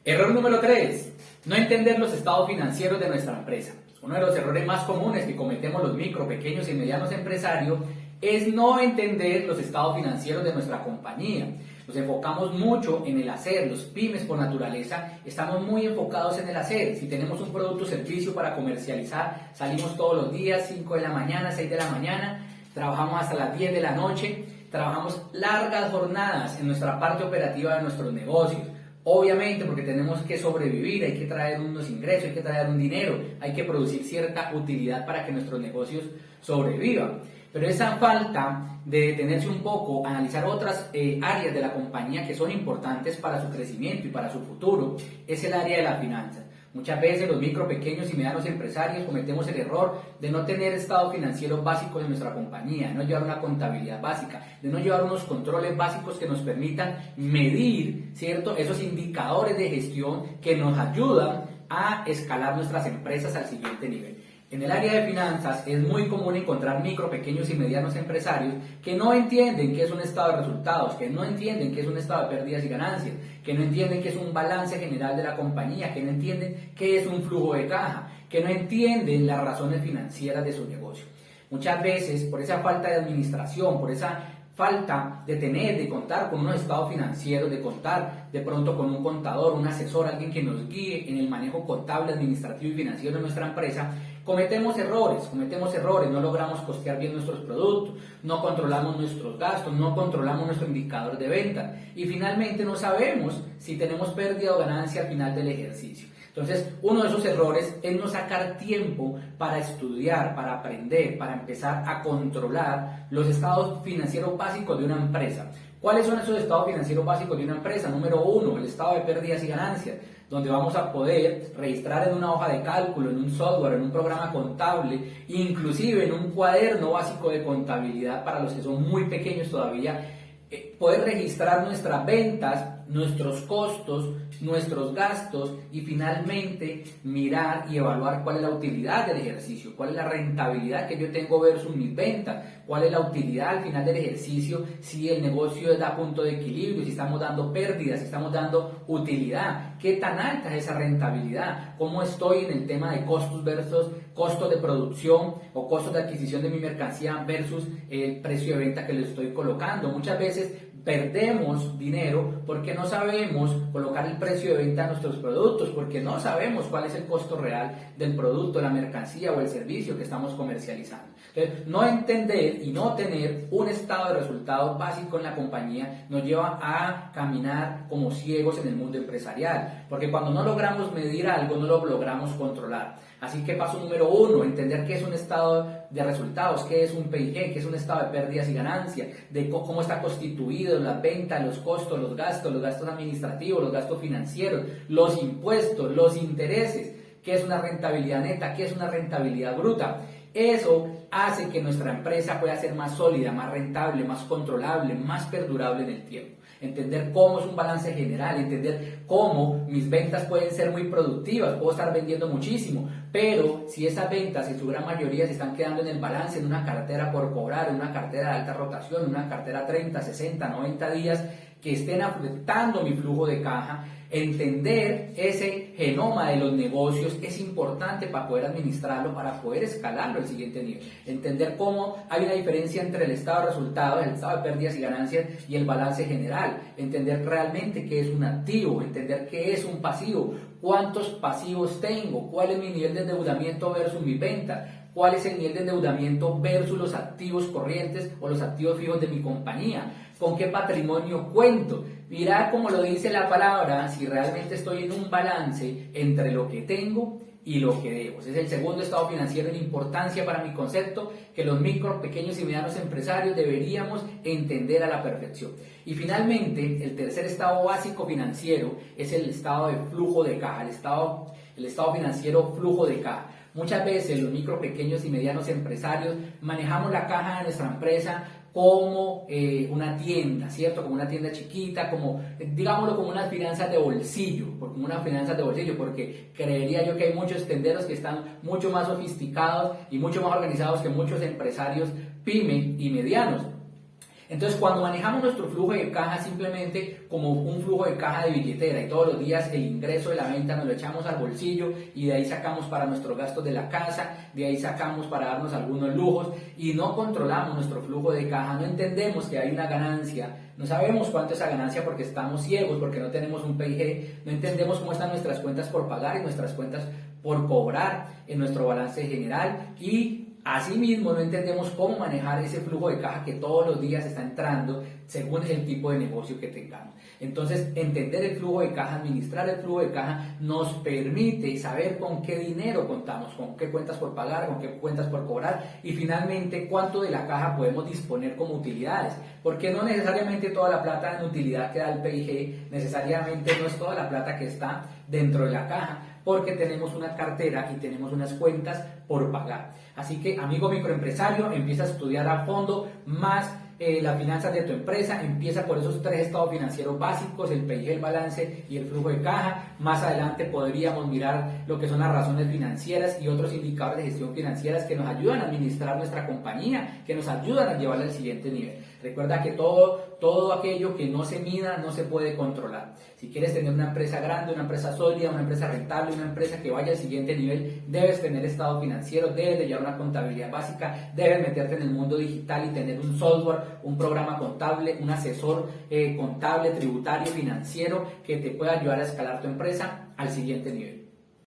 Error número 3. No entender los estados financieros de nuestra empresa. Uno de los errores más comunes que cometemos los micro, pequeños y medianos empresarios es no entender los estados financieros de nuestra compañía. Nos enfocamos mucho en el hacer. Los pymes por naturaleza estamos muy enfocados en el hacer. Si tenemos un producto o servicio para comercializar, salimos todos los días, 5 de la mañana, 6 de la mañana, trabajamos hasta las 10 de la noche, trabajamos largas jornadas en nuestra parte operativa de nuestros negocios. Obviamente porque tenemos que sobrevivir, hay que traer unos ingresos, hay que traer un dinero, hay que producir cierta utilidad para que nuestros negocios sobrevivan. Pero esa falta de detenerse un poco, analizar otras áreas de la compañía que son importantes para su crecimiento y para su futuro, es el área de las finanzas. Muchas veces los micro, pequeños y medianos empresarios cometemos el error de no tener estados financieros básicos en nuestra compañía, de no llevar una contabilidad básica, de no llevar unos controles básicos que nos permitan medir, ¿cierto?, esos indicadores de gestión que nos ayudan a escalar nuestras empresas al siguiente nivel. En el área de finanzas es muy común encontrar micro, pequeños y medianos empresarios que no entienden qué es un estado de resultados, que no entienden qué es un estado de pérdidas y ganancias, que no entienden qué es un balance general de la compañía, que no entienden qué es un flujo de caja, que no entienden las razones financieras de su negocio. Muchas veces, por esa falta de administración, por esa falta de contar con unos estados financieros, de contar de pronto con un contador, un asesor, alguien que nos guíe en el manejo contable, administrativo y financiero de nuestra empresa, cometemos errores, no logramos costear bien nuestros productos, no controlamos nuestros gastos, no controlamos nuestro indicador de venta y finalmente no sabemos si tenemos pérdida o ganancia al final del ejercicio. Entonces, uno de esos errores es no sacar tiempo para estudiar, para aprender, para empezar a controlar los estados financieros básicos de una empresa. ¿Cuáles son esos estados financieros básicos de una empresa? Número 1, el estado de pérdidas y ganancias, donde vamos a poder registrar en una hoja de cálculo, en un software, en un programa contable, inclusive en un cuaderno básico de contabilidad para los que son muy pequeños todavía, poder registrar nuestras ventas, nuestros costos, nuestros gastos y finalmente mirar y evaluar cuál es la utilidad del ejercicio, cuál es la rentabilidad que yo tengo versus mis ventas, cuál es la utilidad al final del ejercicio, si el negocio está a punto de equilibrio, si estamos dando pérdidas, si estamos dando utilidad, qué tan alta es esa rentabilidad, cómo estoy en el tema de costos versus costos de producción o costos de adquisición de mi mercancía versus el precio de venta que le estoy colocando. Muchas veces perdemos dinero porque no sabemos colocar el precio de venta de nuestros productos, porque no sabemos cuál es el costo real del producto, la mercancía o el servicio que estamos comercializando. Entonces, no entender y no tener un estado de resultados básico en la compañía nos lleva a caminar como ciegos en el mundo empresarial, porque cuando no logramos medir algo, no lo logramos controlar. Así que paso número 1, entender qué es un estado de resultados, qué es un PIG, qué es un estado de pérdidas y ganancias, de cómo está constituido las ventas, los costos, los gastos administrativos, los gastos financieros, los impuestos, los intereses, qué es una rentabilidad neta, qué es una rentabilidad bruta. Eso hace que nuestra empresa pueda ser más sólida, más rentable, más controlable, más perdurable en el tiempo. Entender cómo es un balance general, entender cómo mis ventas pueden ser muy productivas, puedo estar vendiendo muchísimo, pero si esas ventas en su gran mayoría se están quedando en el balance, en una cartera por cobrar, en una cartera de alta rotación, en una cartera 30, 60, 90 días, que estén afectando mi flujo de caja, entender ese genoma de los negocios es importante para poder administrarlo, para poder escalarlo al siguiente nivel. Entender cómo hay una diferencia entre el estado de resultados, el estado de pérdidas y ganancias y el balance general. Entender realmente qué es un activo, entender qué es un pasivo, cuántos pasivos tengo, cuál es mi nivel de endeudamiento versus mi venta, cuál es el nivel de endeudamiento versus los activos corrientes o los activos fijos de mi compañía, con qué patrimonio cuento. Mirar, como lo dice la palabra, si realmente estoy en un balance entre lo que tengo y lo que debo. Ese es el segundo estado financiero en importancia para mi concepto, que los micro, pequeños y medianos empresarios deberíamos entender a la perfección. Y finalmente, el tercer estado básico financiero es el estado de flujo de caja, el estado financiero flujo de caja. Muchas veces los micro, pequeños y medianos empresarios manejamos la caja de nuestra empresa como una tienda, ¿cierto? Como una tienda chiquita, como, digámoslo, como unas finanzas de bolsillo, porque creería yo que hay muchos tenderos que están mucho más sofisticados y mucho más organizados que muchos empresarios pyme y medianos. Entonces, cuando manejamos nuestro flujo de caja simplemente como un flujo de caja de billetera y todos los días el ingreso de la venta nos lo echamos al bolsillo y de ahí sacamos para nuestros gastos de la casa, de ahí sacamos para darnos algunos lujos y no controlamos nuestro flujo de caja, no entendemos que hay una ganancia, no sabemos cuánto es esa ganancia porque estamos ciegos, porque no tenemos un PIG, no entendemos cómo están nuestras cuentas por pagar y nuestras cuentas por cobrar en nuestro balance general y asimismo, no entendemos cómo manejar ese flujo de caja que todos los días está entrando según el tipo de negocio que tengamos. Entonces, entender el flujo de caja, administrar el flujo de caja, nos permite saber con qué dinero contamos, con qué cuentas por pagar, con qué cuentas por cobrar y finalmente cuánto de la caja podemos disponer como utilidades. Porque no necesariamente toda la plata en utilidad que da el PIG, necesariamente no es toda la plata que está dentro de la caja, porque tenemos una cartera y tenemos unas cuentas por pagar. Así que, amigo microempresario, empieza a estudiar a fondo más las finanzas de tu empresa, empieza por esos 3 estados financieros básicos, el PIG, el balance y el flujo de caja. Más adelante podríamos mirar lo que son las razones financieras y otros indicadores de gestión financieras que nos ayudan a administrar nuestra compañía, que nos ayudan a llevarla al siguiente nivel. Recuerda que todo aquello que no se mida no se puede controlar. Si quieres tener una empresa grande, una empresa sólida, una empresa rentable, una empresa que vaya al siguiente nivel, debes tener estado financiero, debes de llevar una contabilidad básica, debes meterte en el mundo digital y tener un software, un programa contable, un asesor contable, tributario, financiero que te pueda ayudar a escalar tu empresa al siguiente nivel.